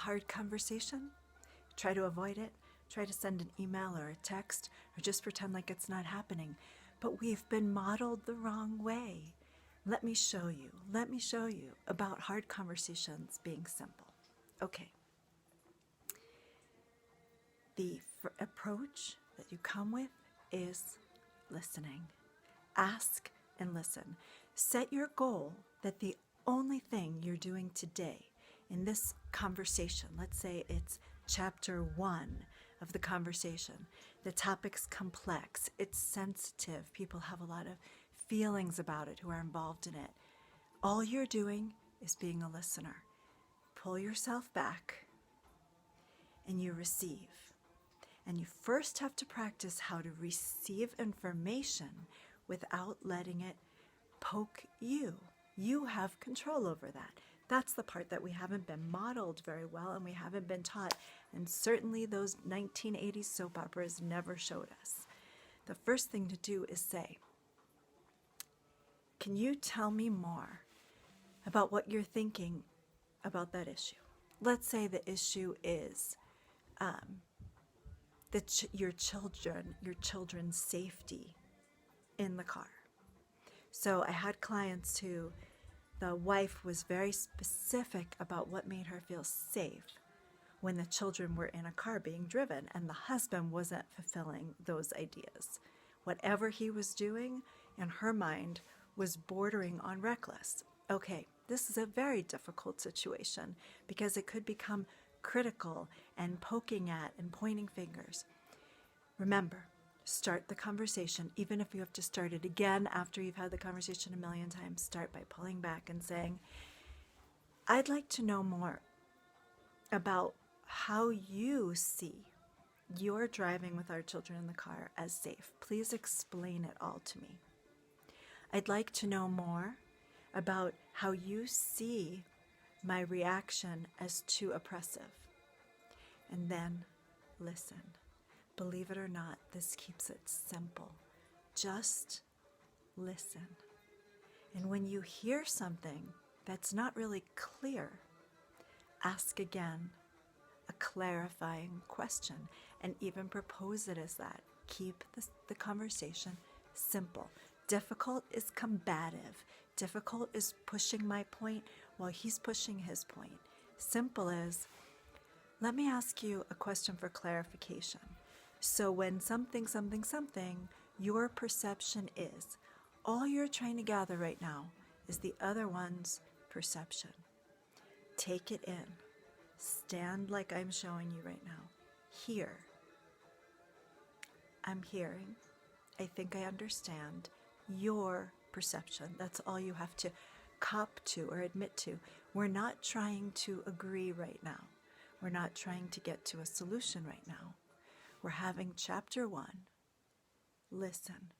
hard conversation, try to avoid it, try to send an email or a text, or just pretend like it's not happening. But we've been modeled the wrong way. Let me show you about hard conversations being simple. Okay. The approach that you come with is listening. Ask and listen. Set your goal that the only thing you're doing today in this conversation, let's say it's chapter 1 of the conversation. The topic's complex, it's sensitive, people have a lot of feelings about it who are involved in it. All you're doing is being a listener. Pull yourself back and you receive. And you first have to practice how to receive information without letting it poke you. You have control over that. That's the part that we haven't been modeled very well and we haven't been taught. And certainly those 1980s soap operas never showed us. The first thing to do is say, can you tell me more about what you're thinking about that issue? Let's say the issue is your children's safety in the car. So I had clients who the wife was very specific about what made her feel safe when the children were in a car being driven, and the husband wasn't fulfilling those ideas. Whatever he was doing in her mind was bordering on reckless. Okay, this is a very difficult situation because it could become critical and poking at and pointing fingers. Remember, start the conversation, even if you have to start it again after you've had the conversation a million times. Start by pulling back and saying, I'd like to know more about how you see your driving with our children in the car as safe. Please explain it all to me. I'd like to know more about how you see my reaction as too oppressive. And then listen. Believe it or not, this keeps it simple. Just listen. And when you hear something that's not really clear, ask again a clarifying question and even propose it as that. Keep the conversation simple. Difficult is combative. Difficult is pushing my point while he's pushing his point. Simple is, let me ask you a question for clarification. So when something, your perception is, all you're trying to gather right now is the other one's perception. Take it in. Stand like I'm showing you right now. Hear. I'm hearing. I think I understand your perception. That's all you have to cop to or admit to. We're not trying to agree right now. We're not trying to get to a solution right now. We're having chapter 1. Listen.